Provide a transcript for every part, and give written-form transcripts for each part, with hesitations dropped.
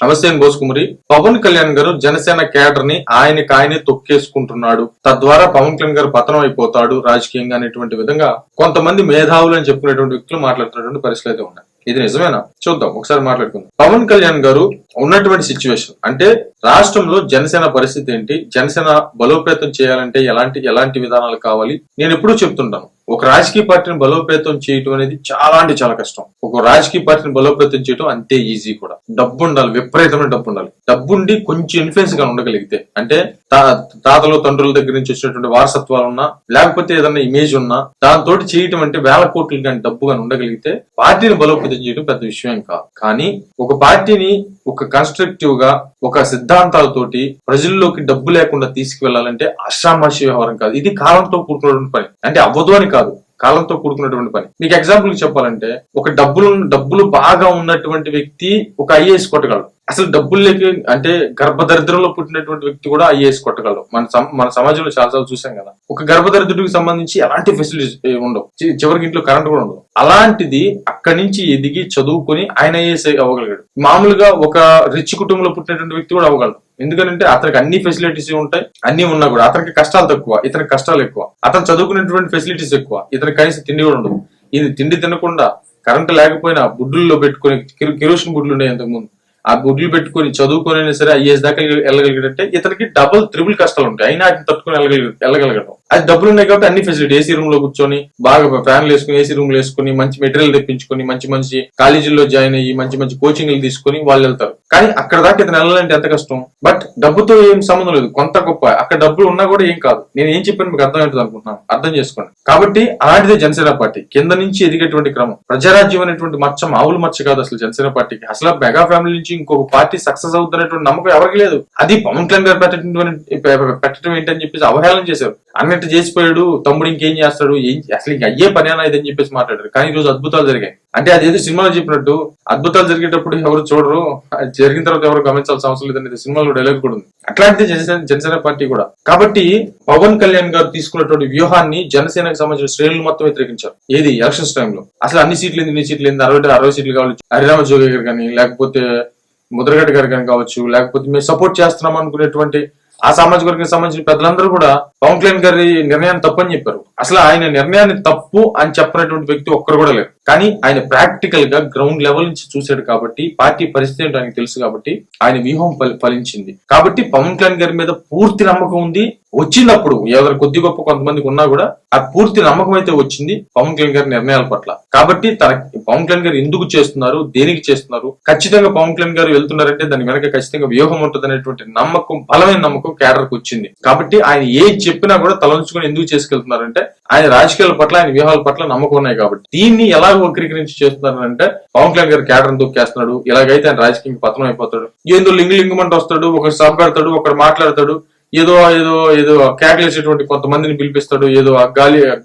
అవశ్యం బోసుకుమరి పవన్ కళ్యాణ్ గారు జనసేన కేడర్ ని ఆయనే తొక్కేసుకుంటున్నాడు, తద్వారా పవన్ కళ్యాణ్ గారు పతనం అయిపోతాడు రాజకీయంగా అనేటువంటి విధంగా కొంతమంది మేధావులు అని చెప్పుకునేటువంటి వ్యక్తులు మాట్లాడుతున్నటువంటి పరిస్థితులు అయితే ఉన్నాయి. ఇది నిజమేనా? చూద్దాం, ఒకసారి మాట్లాడుకుందాం. పవన్ కళ్యాణ్ గారు ఉన్నటువంటి సిచ్యువేషన్ అంటే రాష్ట్రంలో జనసేన పరిస్థితి ఏంటి, జనసేన బలోపేతం చేయాలంటే ఎలాంటి విధానాలు కావాలి. నేను ఎప్పుడూ చెప్తుంటాను, ఒక రాజకీయ పార్టీని బలోపేతం చేయటం అనేది చాలా అంటే చాలా కష్టం. ఒక రాజకీయ పార్టీని బలోపేతం చేయటం అంతే ఈజీ కూడా. డబ్బు ఉండాలి, విపరీతమైన డబ్బు ఉండాలి. డబ్బుండి కొంచెం ఇన్ఫ్లుయెన్స్ గా ఉండగలిగితే, అంటే తాతలు తండ్రుల దగ్గర నుంచి వచ్చినటువంటి వారసత్వాలు ఉన్నా, లేకపోతే ఏదన్నా ఇమేజ్ ఉన్నా, దాంతో చేయటం అంటే వేల కోట్లు కానీ డబ్బు కానీ ఉండగలిగితే పార్టీని బలోపేతం చేయడం పెద్ద విషయం కాదు. కానీ ఒక పార్టీని ఒక కన్స్ట్రక్టివ్ గా ఒక సిద్ధాంతాలతోటి ప్రజల్లోకి డబ్బు లేకుండా తీసుకువెళ్లాలంటే ఆషామాషి వ్యవహారం కాదు. ఇది కాలంతో కూడుకున్నటువంటి పని. అంటే అవ్వదు అని కాదు, కాలంతో కూడుకున్నటువంటి పని. మీకు ఎగ్జాంపుల్ చెప్పాలంటే, ఒక డబ్బులు బాగా ఉన్నటువంటి వ్యక్తి ఒక ఐఏఎస్ కొట్టగలడు. అసలు డబ్బులు లేక అంటే గర్భదరిద్రంలో పుట్టినటువంటి వ్యక్తి కూడా ఐఏఎస్ కొట్టగలడు. మన సమాజంలో చాలాసార్లు చూసాం కదా. ఒక గర్భదరిద్రుడికి సంబంధించి ఎలాంటి ఫెసిలిటీస్ ఉండవు, చివరికి ఇంట్లో కరెంట్ కూడా ఉండదు. అలాంటిది అక్కడి నుంచి ఎదిగి చదువుకొని ఆయన ఐఏఎస్ అవ్వగలిగాడు. మామూలుగా ఒక రిచ్ కుటుంబంలో పుట్టినటువంటి వ్యక్తి కూడా అవ్వగలడు. ఎందుకంటే అతనికి అన్ని ఫెసిలిటీస్ ఉంటాయి, అన్ని ఉన్నా కూడా అతనికి కష్టాలు తక్కువ, ఇతనికి కష్టాలు ఎక్కువ. అతను చదువుకునేటువంటి ఫెసిలిటీస్ ఎక్కువ, ఇతనికి కనీసం తిండి కూడా ఉండదు. ఇది తిండి తినకుండా కరెంట్ లేకపోయినా బుడ్డుల్లో పెట్టుకుని, కిరోసిన్ బుడ్లు ఉన్నాయి అంతకుముందు, ఆ గుడ్లు పెట్టుకుని చదువుకొని సరే ఐఏఎస్ దాకా వెళ్ళగలిగాడంటే ఇతనికి డబుల్ త్రిబుల్ కష్టాలు ఉంటాయి, అయినా అది తట్టుకుని వెళ్ళగలగడం. అది డబ్బులు ఉన్నాయి కాబట్టి అన్ని ఫెసిలిటీ, ఏసీ రూమ్ లో కూర్చొని బాగా ఫ్యాన్లు వేసుకుని ఏసీ రూమ్ లో వేసుకుని మంచి మెటీరియల్ తెప్పించుకొని మంచి కాలేజీల్లో జాయిన్ అయ్యి మంచి కోచింగ్లు తీసుకుని వాళ్ళు వెళ్తారు. కానీ అక్కడ దాకా ఇతను వెళ్ళాలంటే ఎంత కష్టం. బట్ డబ్బుతో ఏం సంబంధం లేదు, కొంత గొప్ప అక్కడ డబ్బులు ఉన్నా కూడా ఏం కాదు. నేను ఏం చెప్పాను మీకు అర్థమవుతుంది అనుకుంటున్నాను, అర్థం చేసుకోండి. కాబట్టి అలాంటిదే జనసేన పార్టీ. కింద నుంచి ఎదిగేటువంటి క్రమం, ప్రజారాజ్యం అనేటువంటి మచ్చ మామూలు మచ్చ కాదు అసలు జనసేన పార్టీకి. అసలు మెగా ఫ్యామిలీ నుంచి ఇంకొక పార్టీ సక్సెస్ అవుతున్నటువంటి నమ్మకం ఎవరికి లేదు. అది పవన్ కళ్యాణ్ గారు పెట్టడం ఏంటని చెప్పేసి అవహేళన చేశారు. అన్నట్టు చేసిపోయాడు, తమ్ముడు ఇంకేం చేస్తాడు, అసలు ఇంక అయ్యే పని అనేది అని చెప్పేసి మాట్లాడారు. కానీ ఈ రోజు అద్భుతాలు జరిగాయి. అంటే అదేదో సినిమాలో చెప్పినట్టు అద్భుతాలు జరిగేటప్పుడు ఎవరు చూడరు, జరిగిన తర్వాత ఎవరు గమనించాల్సిన అవసరం లేదనేది సినిమాలో డైలాగ్ కూడా ఉంది. అట్లాంటిదే జనసేన పార్టీ కూడా. కాబట్టి పవన్ కళ్యాణ్ గారు తీసుకున్నటువంటి వ్యూహాన్ని జనసేనకు సంబంధించిన శ్రేణులు మొత్తం వ్యతిరేకించారు. ఏది ఎలక్షన్స్ టైంలో అసలు అన్ని సీట్లు ఇన్ని సీట్లు 60 సీట్లు కావాలి, హరిరామ జోగి గారు కానీ, లేకపోతే ముద్రగడ్డ గారు కానీ కావచ్చు, లేకపోతే మేము సపోర్ట్ చేస్తున్నాం అనుకునేటువంటి ఆ సామాజిక వర్గానికి సంబంధించిన పెద్దలందరూ కూడా పవన్ కళ్యాణ్ గారి నిర్ణయాన్ని తప్పు అని చెప్పారు. అసలు ఆయన నిర్ణయాన్ని తప్పు అని చెప్పినటువంటి వ్యక్తి ఒక్కరు కూడా లేరు. కానీ ఆయన ప్రాక్టికల్ గా గ్రౌండ్ లెవెల్ నుంచి చూశాడు కాబట్టి, పార్టీ పరిస్థితి ఏంటో ఆయనకు తెలుసు కాబట్టి ఆయన వ్యూహం ఫలించింది. కాబట్టి పవన్ కళ్యాణ్ గారి మీద పూర్తి నమ్మకం ఉంది. వచ్చినప్పుడు ఎవరు కొద్ది గొప్ప కొంతమందికి ఉన్నా కూడా ఆ పూర్తి నమ్మకం అయితే వచ్చింది పవన్ కళ్యాణ్ గారి నిర్ణయాల పట్ల. కాబట్టి పవన్ కళ్యాణ్ గారు ఎందుకు చేస్తున్నారు, దేనికి చేస్తున్నారు, ఖచ్చితంగా పవన్ కళ్యాణ్ గారు వెళ్తున్నారంటే దాని వెనక ఖచ్చితంగా వ్యూహం ఉంటుంది అనేటువంటి నమ్మకం, బలమైన నమ్మకం కేడర్కి వచ్చింది. కాబట్టి ఆయన ఏది చెప్పినా కూడా తలంచుకొని ఎందుకు చేసుకెళ్తున్నారంటే ఆయన రాజకీయాల పట్ల, ఆయన వ్యూహాల పట్ల నమ్మకం ఉన్నాయి కాబట్టి. దీన్ని ఎలా వక్రీకరించి చేస్తున్నారంటే పవన్ కళ్యాణ్ గారు కేడర్ దొక్కేస్తున్నాడు, ఇలాగైతే ఆయన రాజకీయ పతనం అయిపోతాడు, ఏందో లింగమంట వస్తాడు, ఒకరు సభ పెడతాడు, ఒకరు మాట్లాడతాడు, ఏదో కేకలేసేటువంటి కొంతమందిని పిలిపిస్తాడు, ఏదో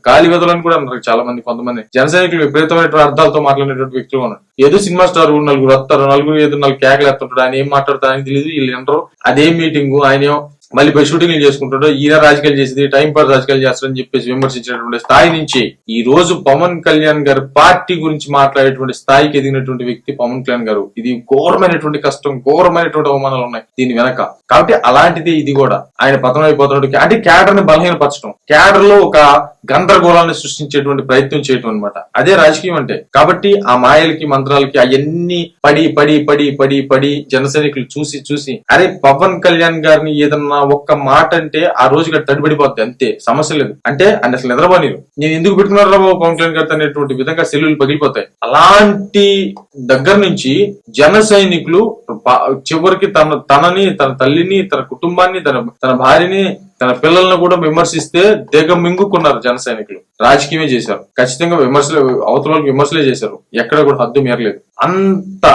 గాలి వెదలని కూడా అన్నారు చాలా మంది. కొంతమంది జన సైనికులు విపరీతమైన అర్థాలతో మాట్లాడేటువంటి వ్యక్తులు ఉన్నారు. ఏదో సినిమా స్టార్ నలుగురు వస్తారు, ఏదో 4 కేకలు ఎత్తుంటాడు, ఆయన ఏం మాట్లాడతారు ఆయన తెలియదు, వీళ్ళు వినరు. అదే మీటింగ్ ఆయన మళ్ళీ పోయి షూటింగ్లు చేసుకుంటాడు, ఈయన రాజకీయాలు చేసేది టైం పాస్ రాజకీయాలు చేస్తారని చెప్పేసి విమర్శించినటువంటి స్థాయి నుంచి ఈ రోజు పవన్ కళ్యాణ్ గారు పార్టీ గురించి మాట్లాడేటువంటి స్థాయికి ఎదిగినటువంటి వ్యక్తి పవన్ కళ్యాణ్ గారు. ఇది ఘోరమైనటువంటి కష్టం, ఘోరమైనటువంటి అవమానాలు ఉన్నాయి దీని వెనక. కాబట్టి అలాంటిది ఇది కూడా. ఆయన పతనం అయిపోతున్నాడు అంటే క్యాడర్ ని బలహీనపరచడం, క్యాడర్ లో ఒక గందరగోళాన్ని సృష్టించేటువంటి ప్రయత్నం చేయటం అనమాట. అదే రాజకీయం అంటే. కాబట్టి ఆ మాయలకి మంత్రాలకి అవన్నీ పడి జన సైనికులు చూసి అరే పవన్ కళ్యాణ్ గారిని ఏదన్నా ఒక్క మాట అంటే ఆ రోజుగా తడిపడిపోద్ది, అంతే, సమస్య లేదు. అంటే ఆయన అసలు నిద్రపోనీరు, నేను ఎందుకు పెట్టుకున్నారా బాబు పవన్ కళ్యాణ్ గారితో అనేటువంటి విధంగా సెల్లులు పగిలిపోతాయి. అలాంటి దగ్గర నుంచి జన సైనికులు చివరికి తనని, తన తల్లిని, తన కుటుంబాన్ని, తన భార్యని, తన పిల్లలను కూడా విమర్శిస్తే మింగుకున్నారు జన సైనికులు. రాజకీయమే చేశారు, ఖచ్చితంగా అవతల విమర్శలే చేశారు, ఎక్కడ కూడా హద్దు మేరలేదు. అంత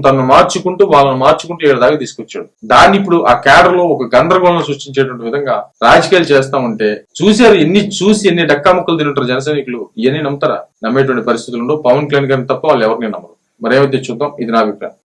తను మార్చుకుంటూ వాళ్ళని మార్చుకుంటూ 7 దాకా తీసుకొచ్చాడు. దాన్ని ఇప్పుడు ఆ క్యాడర్ లో ఒక గందరగోళం సృష్టించేటువంటి విధంగా రాజకీయాలు చేస్తా ఉంటే చూశారు. ఎన్ని డక్కా ముక్కలు తింటారు జన సైనికులు. ఇవన్నీ నమ్ముతారా? నమ్మేటువంటి పరిస్థితులు ఉండవు. పవన్ కళ్యాణ్ గారిని తప్ప వాళ్ళు ఎవరిని నమ్మరు. మరేమైతే చూద్దాం. ఇది నా అభిప్రాయం.